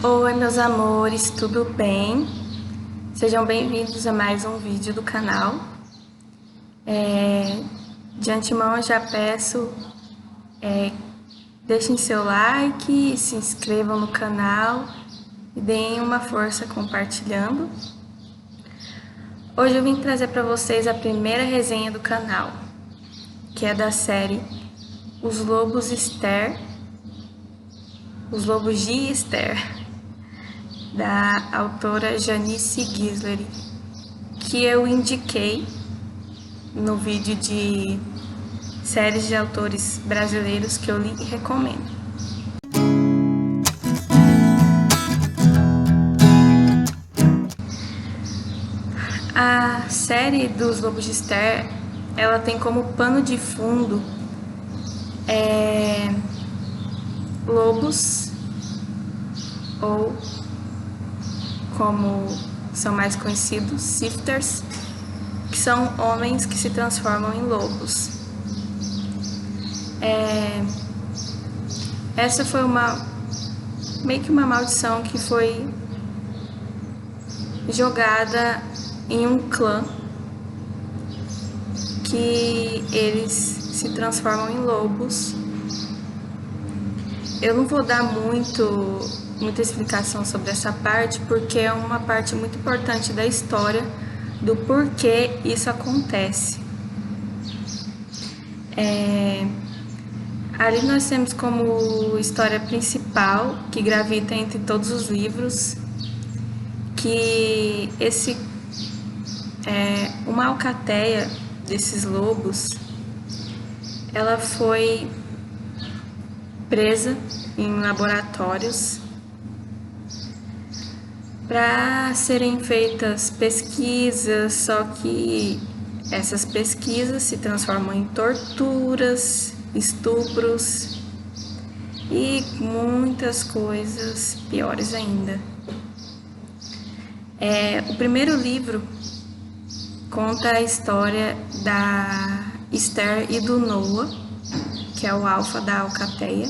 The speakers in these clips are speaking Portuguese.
Oi, meus amores, tudo bem? Sejam bem-vindos a mais um vídeo do canal. De antemão eu já peço, deixem seu like, se inscrevam no canal e deem uma força compartilhando. Hoje eu vim trazer para vocês a primeira resenha do canal, que é da série Os Lobos de Esther, da autora Janice Guisleri, que eu indiquei no vídeo de séries de autores brasileiros que eu li e recomendo. A série dos Lobos de Esther, ela tem como pano de fundo lobos, ou como são mais conhecidos, shifters, que são homens que se transformam em lobos. Essa foi meio que uma maldição que foi jogada em um clã, que eles se transformam em lobos. Eu não vou dar muita explicação sobre essa parte, porque é uma parte muito importante da história do porquê isso acontece. Ali nós temos como história principal, que gravita entre todos os livros, que uma alcateia desses lobos, ela foi presa em laboratórios para serem feitas pesquisas, só que essas pesquisas se transformam em torturas, estupros e muitas coisas piores ainda. O primeiro livro conta a história da Esther e do Noah, que é o alfa da alcateia.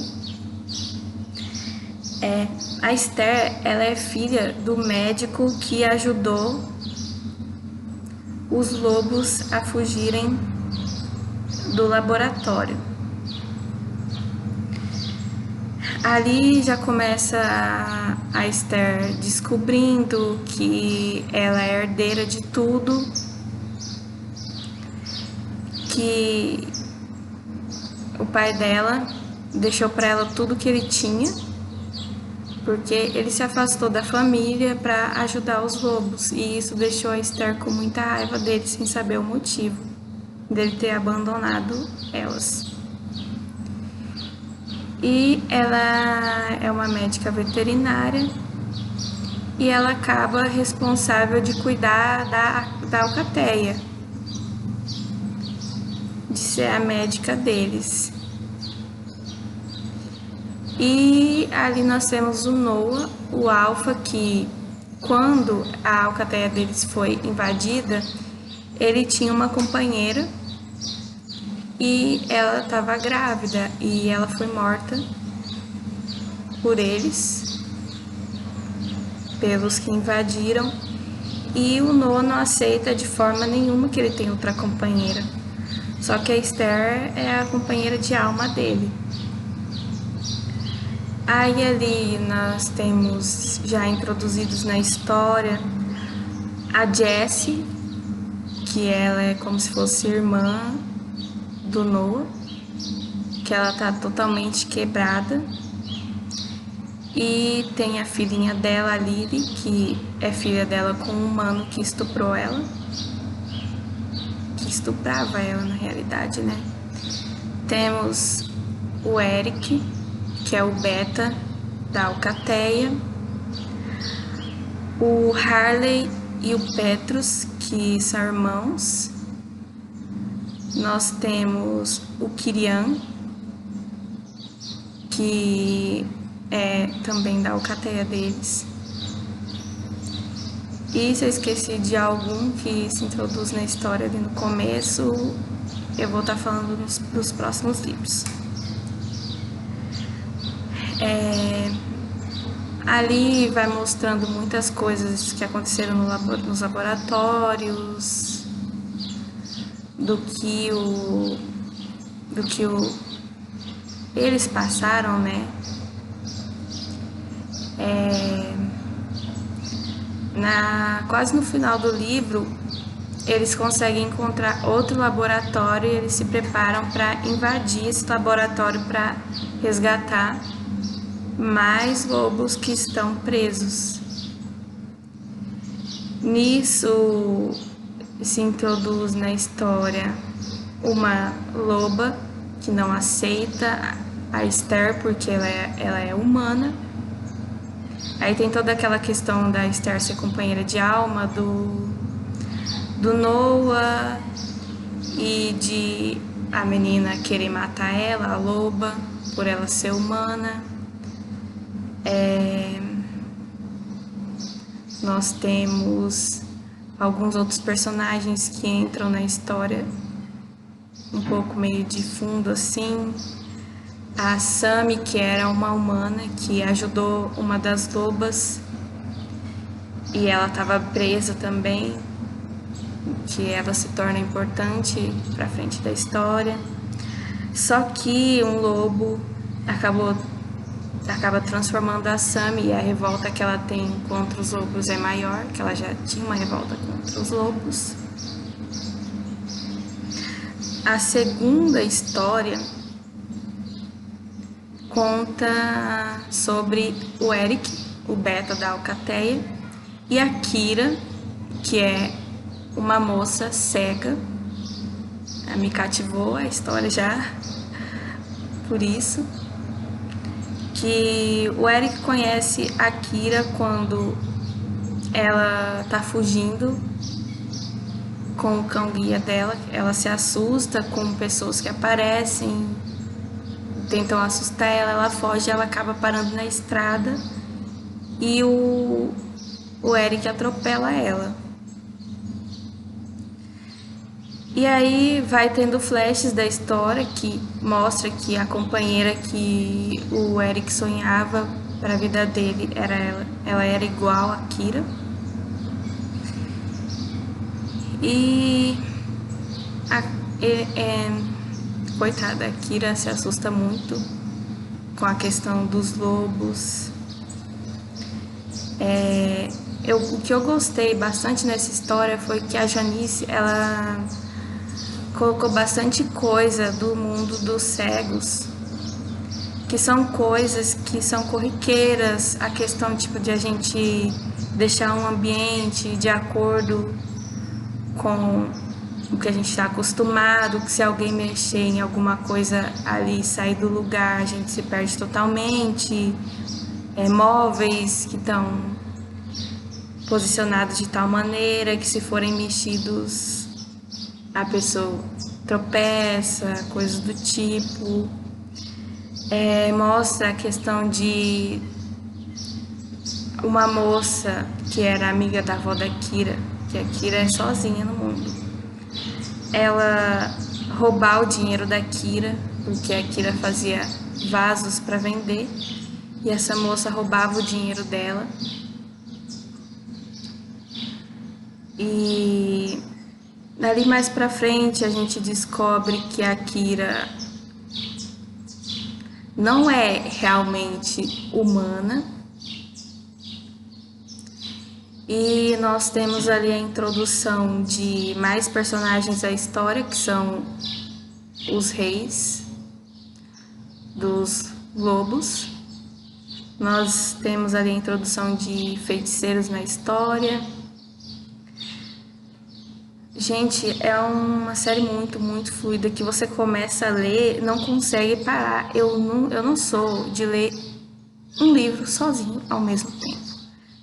A Esther, ela é filha do médico que ajudou os lobos a fugirem do laboratório. Ali já começa a Esther descobrindo que ela é herdeira de tudo, que o pai dela deixou para ela tudo que ele tinha, porque ele se afastou da família para ajudar os lobos, e isso deixou a Esther com muita raiva dele, sem saber o motivo dele ter abandonado elas. E ela é uma médica veterinária e ela acaba responsável de cuidar da alcateia, de ser a médica deles. E ali nós temos o Noah, o alfa, que quando a alcateia deles foi invadida, ele tinha uma companheira e ela estava grávida, e ela foi morta por eles, pelos que invadiram, e o Noah não aceita de forma nenhuma que ele tenha outra companheira, só que a Esther é a companheira de alma dele. Aí ali nós temos já introduzidos na história a Jessie, que ela é como se fosse irmã do Noah, que ela tá totalmente quebrada. E tem a filhinha dela, a Lily, que é filha dela com um humano que estuprou ela, que estuprava ela na realidade, né? Temos o Eric, que é o beta da alcateia, o Harley e o Petrus, que são irmãos. Nós temos o Kirian, que é também da alcateia deles. E se eu esqueci de algum que se introduz na história ali no começo, eu vou estar falando dos próximos livros. Ali vai mostrando muitas coisas que aconteceram nos laboratórios, do que eles passaram, né? Quase no final do livro, eles conseguem encontrar outro laboratório e eles se preparam para invadir esse laboratório para resgatar mais lobos que estão presos. Nisso se introduz na história uma loba que não aceita a Esther porque ela é humana. Aí tem toda aquela questão da Esther ser companheira de alma do Noah e de a menina querer matar ela, a loba, por ela ser humana. Nós temos alguns outros personagens que entram na história um pouco meio de fundo assim. A Sammy, que era uma humana que ajudou uma das lobas e ela estava presa também, que ela se torna importante para frente da história. Só que um lobo acaba transformando a Sammy, e a revolta que ela tem contra os lobos é maior, que ela já tinha uma revolta contra os lobos. A segunda história conta sobre o Eric, o beta da Alcateia, e a Kira, que é uma moça cega. Me cativou a história já, por isso. Que o Eric conhece a Kira quando ela tá fugindo com o cão-guia dela. Ela se assusta com pessoas que aparecem, tentam assustar ela, ela foge, ela acaba parando na estrada e o Eric atropela ela. E aí vai tendo flashes da história que mostra que a companheira que o Eric sonhava para a vida dele era ela era igual a Kira. E coitada, a Kira se assusta muito com a questão dos lobos. O que eu gostei bastante nessa história foi que a Janice, ela colocou bastante coisa do mundo dos cegos, que são coisas que são corriqueiras, a questão tipo de a gente deixar um ambiente de acordo com o que a gente está acostumado, que se alguém mexer em alguma coisa ali, sair do lugar, a gente se perde totalmente. Móveis que estão posicionados de tal maneira que se forem mexidos a pessoa tropeça, coisas do tipo. Mostra a questão de uma moça que era amiga da avó da Kira, que a Kira é sozinha no mundo. Ela roubar o dinheiro da Kira, porque a Kira fazia vasos para vender, e essa moça roubava o dinheiro dela. E dali mais pra frente a gente descobre que a Kira não é realmente humana. E nós temos ali a introdução de mais personagens da história, que são os reis dos lobos. Nós temos ali a introdução de feiticeiros na história. Gente, é uma série muito, muito fluida, que você começa a ler, não consegue parar. Eu não sou de ler um livro sozinho ao mesmo tempo.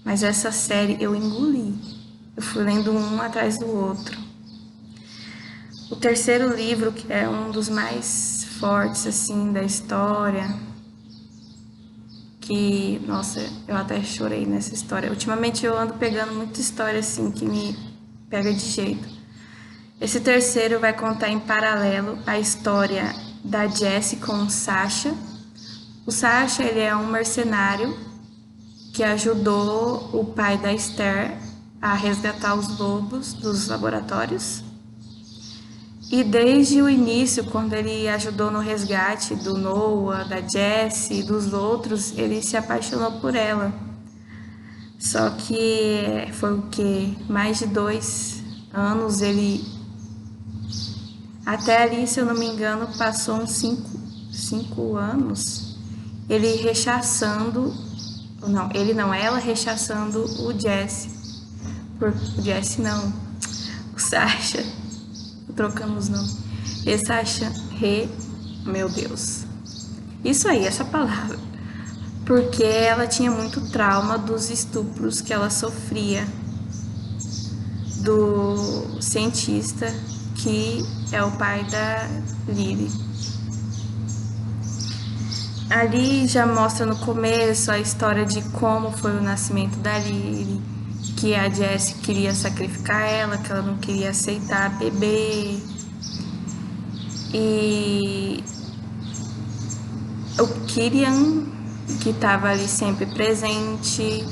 Mas essa série eu engoli. Eu fui lendo um atrás do outro. O terceiro livro, que é um dos mais fortes, assim, da história, que, nossa, eu até chorei nessa história. Ultimamente eu ando pegando muita história, assim, que me pega de jeito. Esse terceiro vai contar em paralelo a história da Jessie com o Sasha. O Sasha, ele é um mercenário que ajudou o pai da Esther a resgatar os lobos dos laboratórios. E desde o início, quando ele ajudou no resgate do Noah, da Jessie e dos outros, ele se apaixonou por ela. Só que foi o que? Mais de 2 anos, ele... Até ali, se eu não me engano, passou uns 5 anos, ele rechaçando... Não, ele não, ela rechaçando o Jesse. O Jesse não, o Sasha. Trocamos nomes. E Sasha, meu Deus. Isso aí, essa palavra. Porque ela tinha muito trauma dos estupros que ela sofria do cientista que é o pai da Lily. Ali já mostra no começo a história de como foi o nascimento da Lily, que a Jessie queria sacrificar ela, que ela não queria aceitar bebê. E o Kirian, que estava ali sempre presente,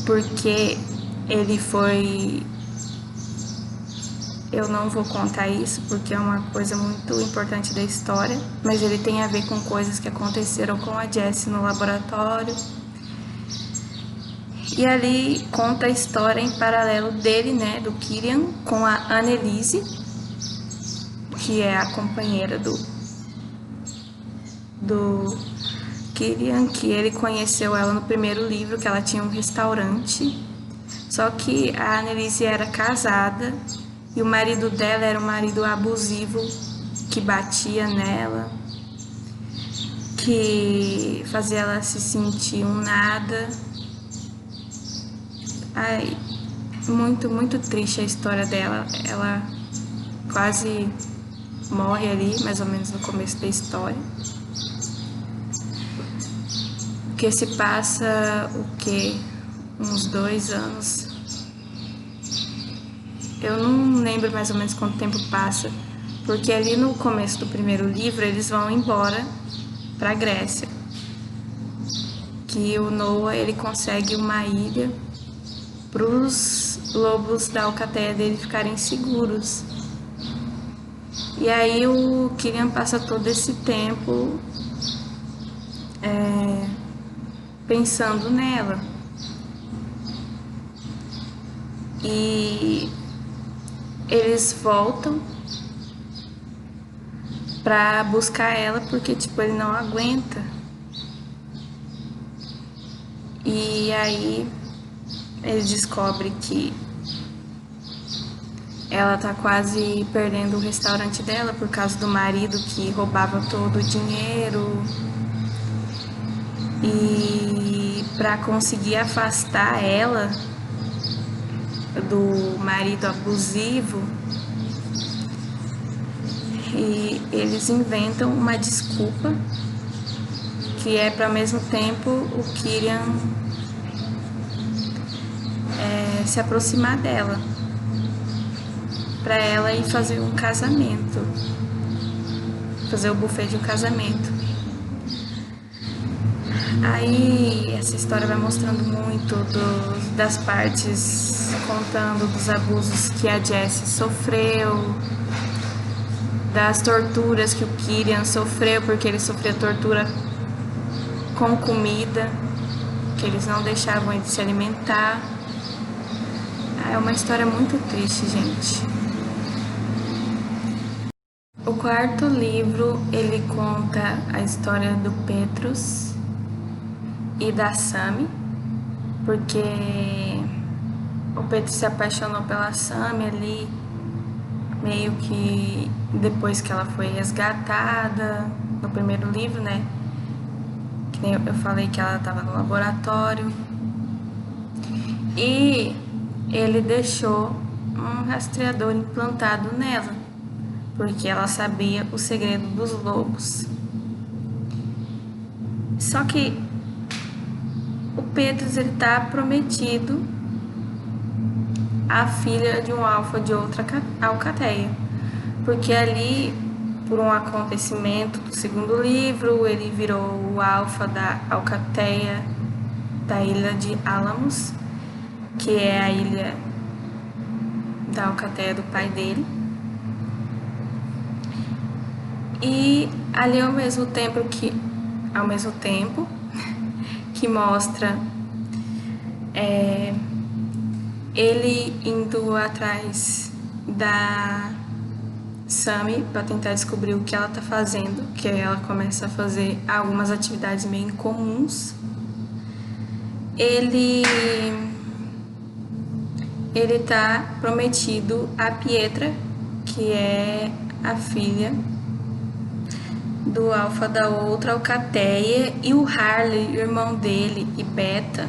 porque ele foi... Eu não vou contar isso porque é uma coisa muito importante da história, mas ele tem a ver com coisas que aconteceram com a Jessie no laboratório. E ali conta a história em paralelo dele, né, do Kirian, com a Annelise, que é a companheira do Kirian, que ele conheceu ela no primeiro livro, que ela tinha um restaurante. Só que a Annelise era casada e o marido dela era um marido abusivo, que batia nela, que fazia ela se sentir um nada. Ai, muito, muito triste a história dela. Ela quase morre ali, mais ou menos no começo da história. Que se passa o quê? Uns 2 anos. Eu não lembro mais ou menos quanto tempo passa, porque ali no começo do primeiro livro eles vão embora para a Grécia, que o Noah ele consegue uma ilha para os lobos da alcateia dele ficarem seguros. E aí o Kirian passa todo esse tempo pensando nela. E eles voltam pra buscar ela porque, tipo, ele não aguenta. E aí ele descobre que ela tá quase perdendo o restaurante dela por causa do marido que roubava todo o dinheiro. E pra conseguir afastar ela do marido abusivo, e eles inventam uma desculpa que é para ao mesmo tempo o Kirian se aproximar dela, para ela ir fazer um casamento, fazer o buffet de um casamento. Aí essa história vai mostrando muito das partes, contando dos abusos que a Jessie sofreu, das torturas que o Kirian sofreu, porque ele sofria tortura com comida, que eles não deixavam ele se alimentar. É uma história muito triste, gente. O quarto livro, ele conta a história do Petrus e da Sammy, porque o Petrus se apaixonou pela Sammy ali, meio que depois que ela foi resgatada no primeiro livro, né? Que nem eu falei que ela estava no laboratório. E ele deixou um rastreador implantado nela, porque ela sabia o segredo dos lobos. Só que o Petrus, ele tá prometido à filha de um alfa de outra alcateia, porque ali, por um acontecimento do segundo livro, ele virou o alfa da alcateia da ilha de Alamos, que é a ilha da alcateia do pai dele. E ali ao mesmo tempo que mostra ele indo atrás da Sammy para tentar descobrir o que ela tá fazendo, que aí ela começa a fazer algumas atividades meio incomuns. Ele tá prometido a Pietra, que é a filha do alfa da outra alcateia, e o Harley, irmão dele, e Beta,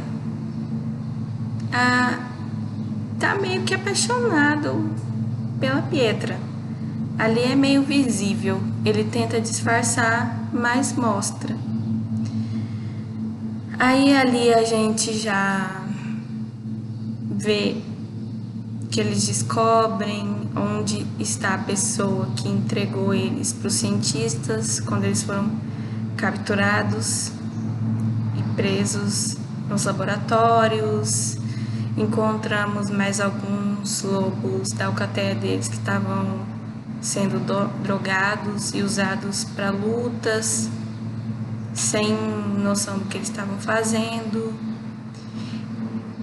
tá meio que apaixonado pela Pietra. Ali é meio visível, ele tenta disfarçar, mas mostra. Aí ali a gente já vê que eles descobrem onde está a pessoa que entregou eles para os cientistas quando eles foram capturados e presos nos laboratórios. Encontramos mais alguns lobos da alcateia deles que estavam sendo drogados e usados para lutas, sem noção do que eles estavam fazendo.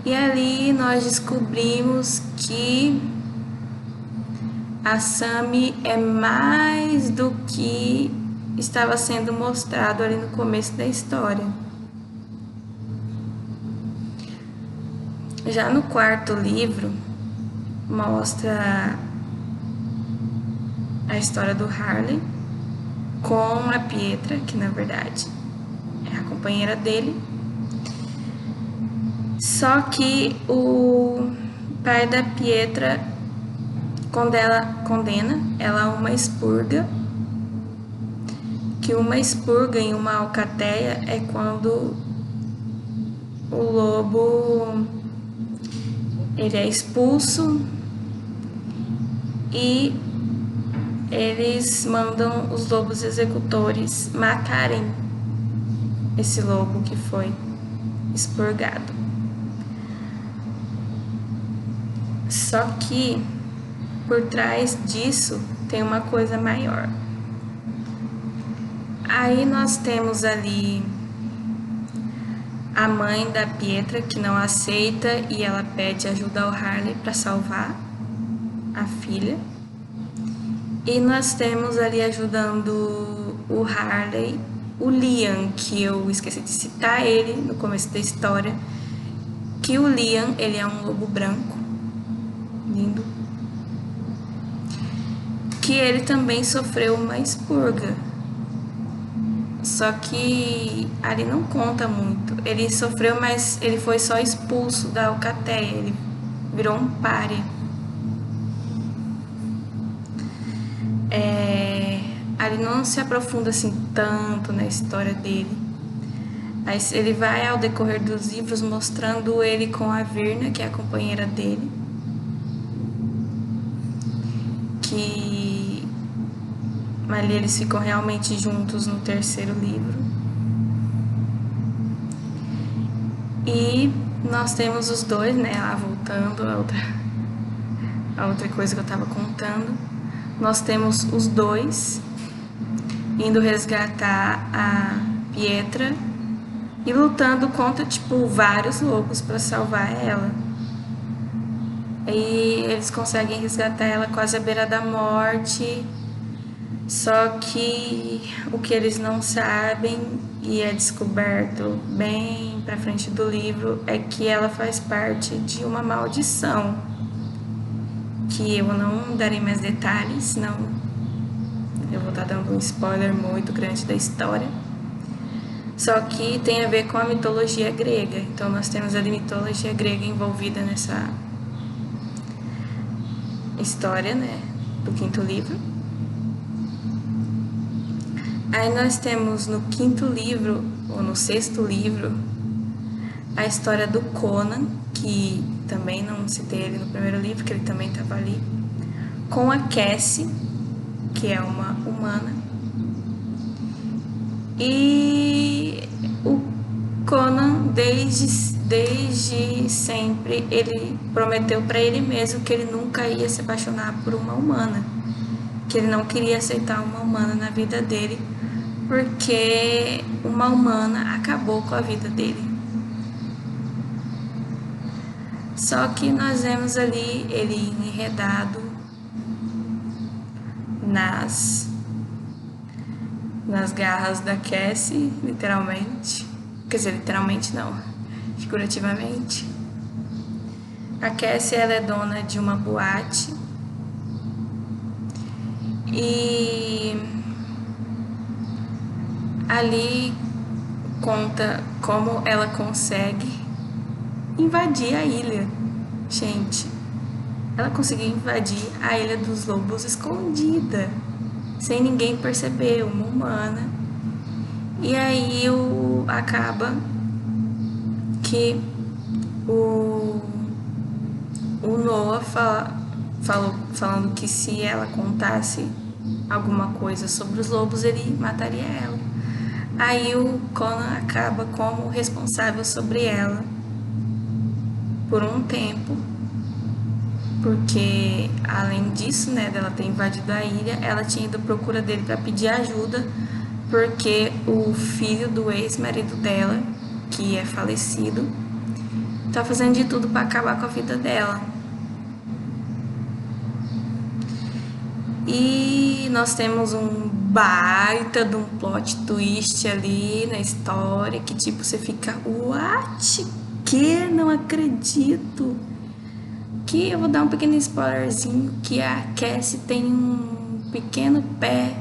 E ali nós descobrimos que a Sammy é mais do que estava sendo mostrado ali no começo da história. Já no quarto livro, mostra a história do Harley com a Pietra, que na verdade é a companheira dele. Só que o pai da Pietra condena ela a uma expurga, que uma expurga em uma alcateia é quando o lobo ele é expulso e eles mandam os lobos executores matarem esse lobo que foi expurgado. Só que por trás disso tem uma coisa maior. Aí nós temos ali a mãe da Pietra que não aceita e ela pede ajuda ao Harley para salvar a filha. E nós temos ali ajudando o Harley, o Liam, que eu esqueci de citar ele no começo da história, que o Liam, ele é um lobo branco, lindo, que ele também sofreu uma expurga. Só que ali não conta muito. Ele sofreu, mas ele foi só expulso da alcateia, ele virou um pária. Ali não se aprofunda assim tanto na história dele. Mas ele vai ao decorrer dos livros mostrando ele com a Virna, que é a companheira dele, que ali eles ficam realmente juntos no terceiro livro. E nós temos os dois, né, lá voltando a outra coisa que eu tava contando. Nós temos os dois indo resgatar a Pietra e lutando contra, tipo, vários lobos para salvar ela. E eles conseguem resgatar ela quase à beira da morte. Só que o que eles não sabem, e é descoberto bem pra frente do livro, é que ela faz parte de uma maldição, que eu não darei mais detalhes, senão eu vou estar dando um spoiler muito grande da história. Só que tem a ver com a mitologia grega, então nós temos a mitologia grega envolvida nessa história, né, do quinto livro. Aí nós temos no quinto livro, ou no sexto livro, a história do Conan, que também não citei ele no primeiro livro, que ele também estava ali, com a Cassie, que é uma humana. E Conan, desde sempre, ele prometeu para ele mesmo que ele nunca ia se apaixonar por uma humana, que ele não queria aceitar uma humana na vida dele, porque uma humana acabou com a vida dele. Só que nós vemos ali ele enredado nas garras da Cassie, literalmente. Quer dizer, literalmente não, figurativamente. A Cassie, ela é dona de uma boate e ali conta como ela consegue invadir a ilha. Gente, ela conseguiu invadir a Ilha dos Lobos escondida, sem ninguém perceber, uma humana. E aí acaba que o Noah falando que se ela contasse alguma coisa sobre os lobos, ele mataria ela. Aí o Conan acaba como responsável sobre ela por um tempo, porque além disso, né, dela ter invadido a ilha, ela tinha ido à procura dele para pedir ajuda, porque o filho do ex-marido dela, que é falecido, tá fazendo de tudo para acabar com a vida dela. E nós temos um baita de um plot twist ali na história, que tipo, você fica, what? Que? Não acredito. Que eu vou dar um pequeno spoilerzinho, que a Cassie tem um pequeno pé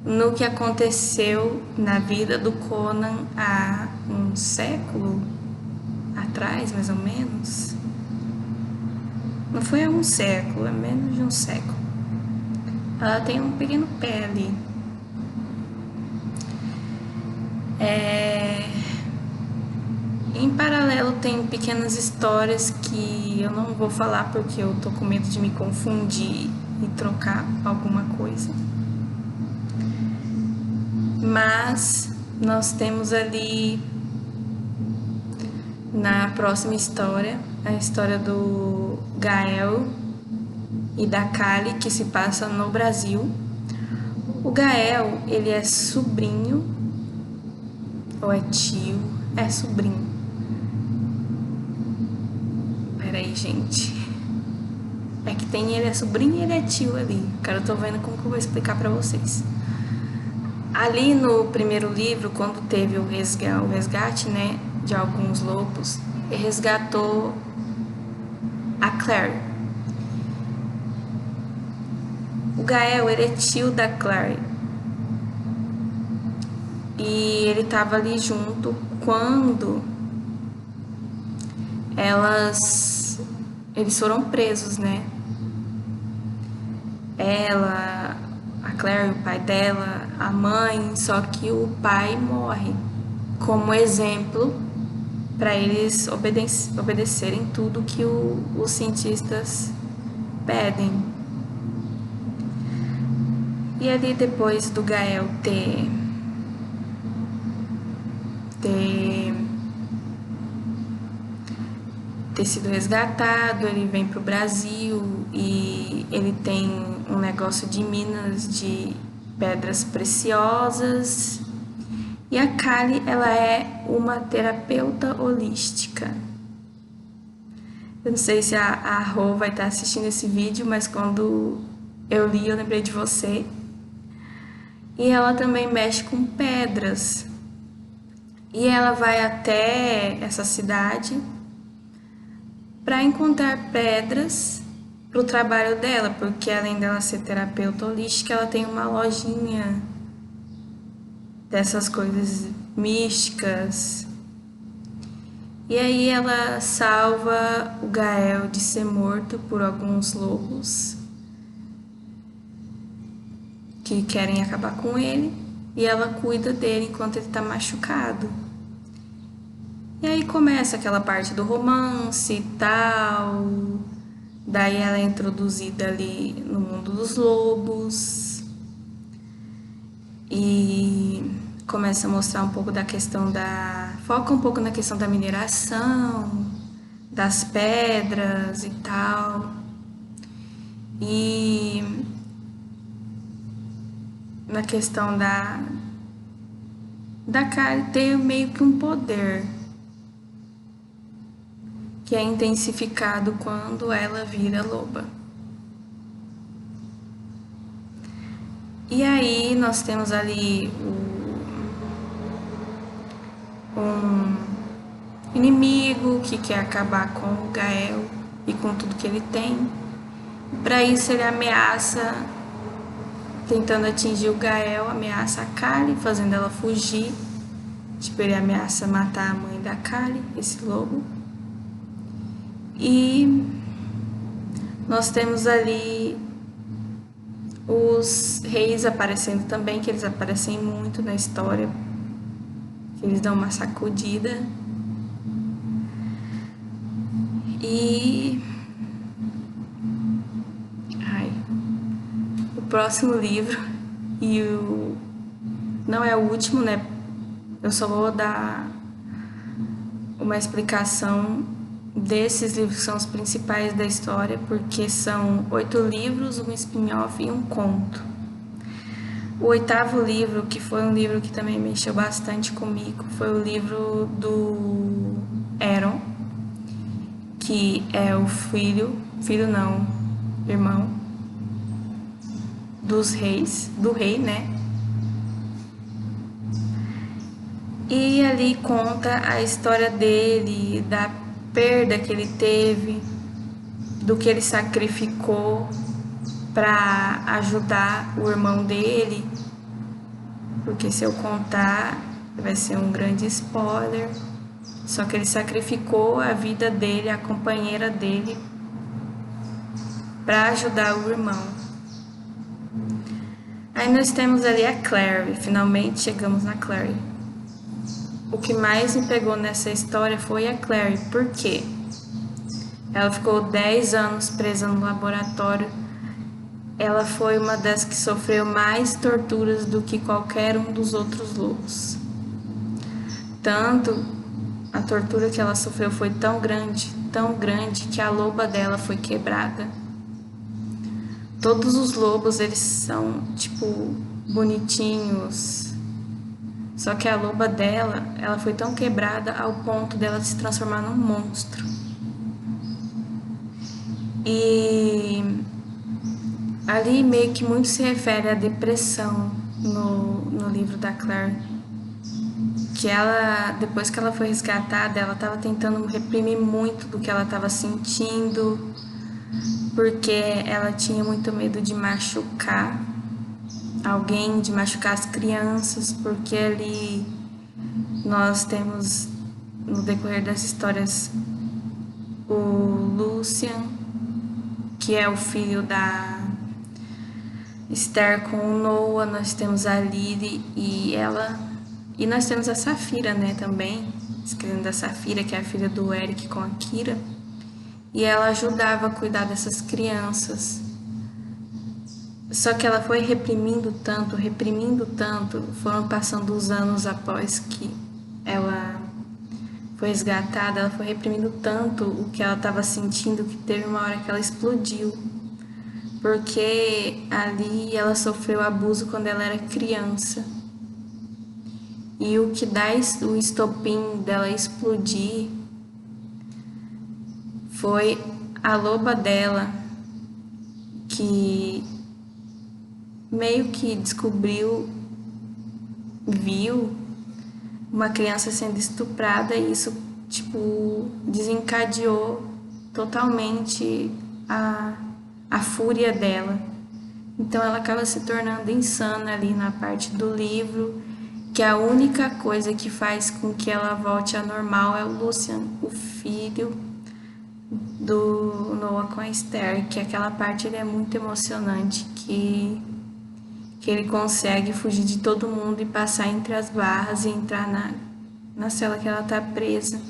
no que aconteceu na vida do Conan há um século atrás, mais ou menos. Não foi há um século, é menos de um século. Ela tem um pequeno pé ali. Em paralelo tem pequenas histórias que eu não vou falar porque eu tô com medo de me confundir e trocar alguma coisa. Mas nós temos ali na próxima história, a história do Gael e da Kali, que se passa no Brasil. O Gael, ele é sobrinho, ou é tio? É sobrinho. Peraí, gente. É que tem ele é sobrinho e ele é tio ali. Cara, eu tô vendo como que eu vou explicar pra vocês. Ali no primeiro livro, quando teve o resgate, né, de alguns lobos, ele resgatou a Claire. O Gael, ele é tio da Claire. E ele tava ali junto quando eles foram presos, né? Ela, a Claire, o pai dela, a mãe, só que o pai morre como exemplo para eles obedecerem tudo que os cientistas pedem. E ali depois do Gael ter sido resgatado, ele vem pro Brasil e ele tem um negócio de minas de pedras preciosas. E a Kali, ela é uma terapeuta holística. Eu não sei se a Rô vai estar assistindo esse vídeo, mas quando eu li, eu lembrei de você. E ela também mexe com pedras. E ela vai até essa cidade para encontrar pedras para o trabalho dela, porque além dela ser terapeuta holística, ela tem uma lojinha dessas coisas místicas. E aí ela salva o Gael de ser morto por alguns lobos que querem acabar com ele, e ela cuida dele enquanto ele está machucado. E aí começa aquela parte do romance e tal. Daí ela é introduzida ali no mundo dos lobos. E começa a mostrar um pouco da questão foca um pouco na questão da mineração, das pedras e tal. E na questão da Kali ter meio que um poder que é intensificado quando ela vira loba. E aí nós temos ali um inimigo que quer acabar com o Gael e com tudo que ele tem. Para isso ele ameaça, tentando atingir o Gael, ameaça a Kali, fazendo ela fugir. Tipo, ele ameaça matar a mãe da Kali, esse lobo. E nós temos ali os reis aparecendo também, que eles aparecem muito na história, que eles dão uma sacudida. E o próximo livro, não é o último, né? Eu só vou dar uma explicação desses livros que são os principais da história, porque são 8 livros, um spin-off e um conto. O 8º livro, que foi um livro que também mexeu bastante comigo, foi o livro do Éron, que é o irmão do rei, né? E ali conta a história dele, da perda que ele teve, do que ele sacrificou para ajudar o irmão dele, porque se eu contar vai ser um grande spoiler. Só que ele sacrificou a vida dele, a companheira dele, para ajudar o irmão. Aí nós temos ali a Clary, finalmente chegamos na Clary. O que mais me pegou nessa história foi a Clary, por quê? Ela ficou 10 anos presa no laboratório. Ela foi uma das que sofreu mais torturas do que qualquer um dos outros lobos. Tanto a tortura que ela sofreu foi tão grande, que a loba dela foi quebrada. Todos os lobos, eles são, tipo, bonitinhos. Só que a loba dela, ela foi tão quebrada ao ponto dela se transformar num monstro. E ali meio que muito se refere à depressão no livro da Clary. Que ela, depois que ela foi resgatada, ela estava tentando reprimir muito do que ela estava sentindo, porque ela tinha muito medo de machucar alguém, de machucar as crianças, porque ali nós temos, no decorrer das histórias, o Lucian, que é o filho da Esther com o Noah, nós temos a Lily e nós temos a Safira, né, também, escrevendo da Safira, que é a filha do Eric com a Kira, e ela ajudava a cuidar dessas crianças. Só que ela foi reprimindo tanto, foram passando os anos após que ela foi resgatada, ela foi reprimindo tanto o que ela estava sentindo, que teve uma hora que ela explodiu. Porque ali ela sofreu abuso quando ela era criança. E o que dá o estopim dela explodir foi a loba dela, que meio que viu uma criança sendo estuprada, e isso, tipo, desencadeou totalmente a fúria dela. Então ela acaba se tornando insana ali na parte do livro, que a única coisa que faz com que ela volte ao normal é o Lucian, o filho do Noah com a Esther, que aquela parte ele é muito emocionante, que ele consegue fugir de todo mundo e passar entre as barras e entrar na cela que ela tá presa.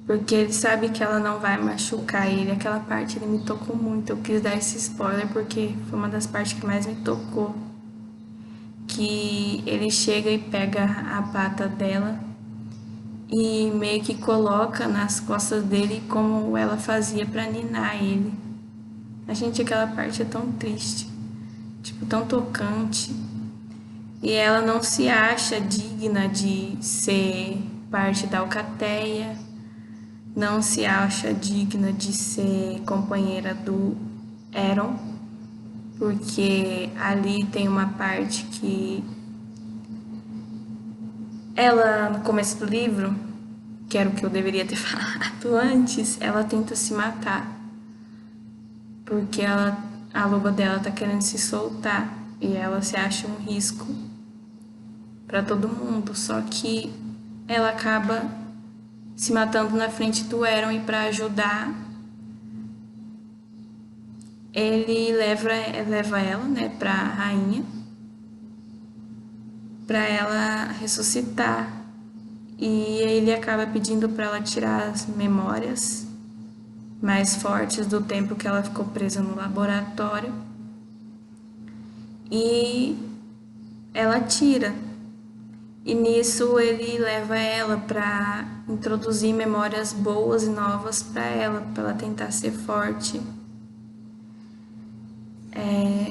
Porque ele sabe que ela não vai machucar ele. Aquela parte ele me tocou muito. Eu quis dar esse spoiler porque foi uma das partes que mais me tocou. que ele chega e pega a pata dela e meio que coloca nas costas dele como ela fazia pra ninar ele. A gente, aquela parte é tão triste, tipo, tão tocante. E ela não se acha digna de ser parte da alcateia, não se acha digna de ser companheira do Éron, porque ali tem uma parte que ela, no começo do livro, que era o que eu deveria ter falado antes, ela tenta se matar, porque a loba dela tá querendo se soltar e ela se acha um risco para todo mundo, só que ela acaba se matando na frente do Éron e para ajudar ele leva ela, né, para a rainha, para ela ressuscitar. E ele acaba pedindo para ela tirar as memórias mais fortes do tempo que ela ficou presa no laboratório. E ela tira. E nisso ele leva ela para introduzir memórias boas e novas para ela tentar ser forte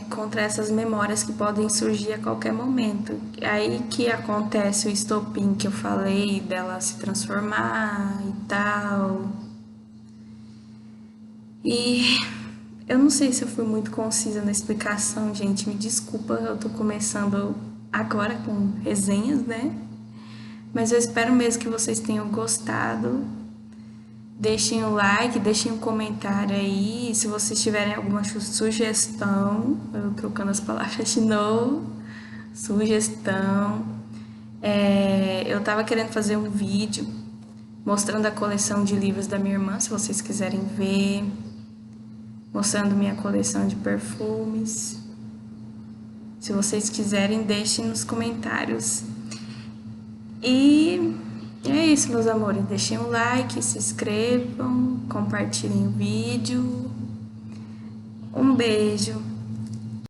contra essas memórias que podem surgir a qualquer momento. Aí que acontece o estopim que eu falei dela se transformar e tal. E eu não sei se eu fui muito concisa na explicação, gente, me desculpa, eu tô começando agora com resenhas, né? Mas eu espero mesmo que vocês tenham gostado. Deixem o like, deixem um comentário aí. Se vocês tiverem alguma sugestão, eu trocando as palavras de novo, sugestão. Eu tava querendo fazer um vídeo mostrando a coleção de livros da minha irmã, se vocês quiserem ver. Mostrando minha coleção de perfumes. Se vocês quiserem, deixem nos comentários. E é isso, meus amores. Deixem um like, se inscrevam, compartilhem o vídeo. Um beijo.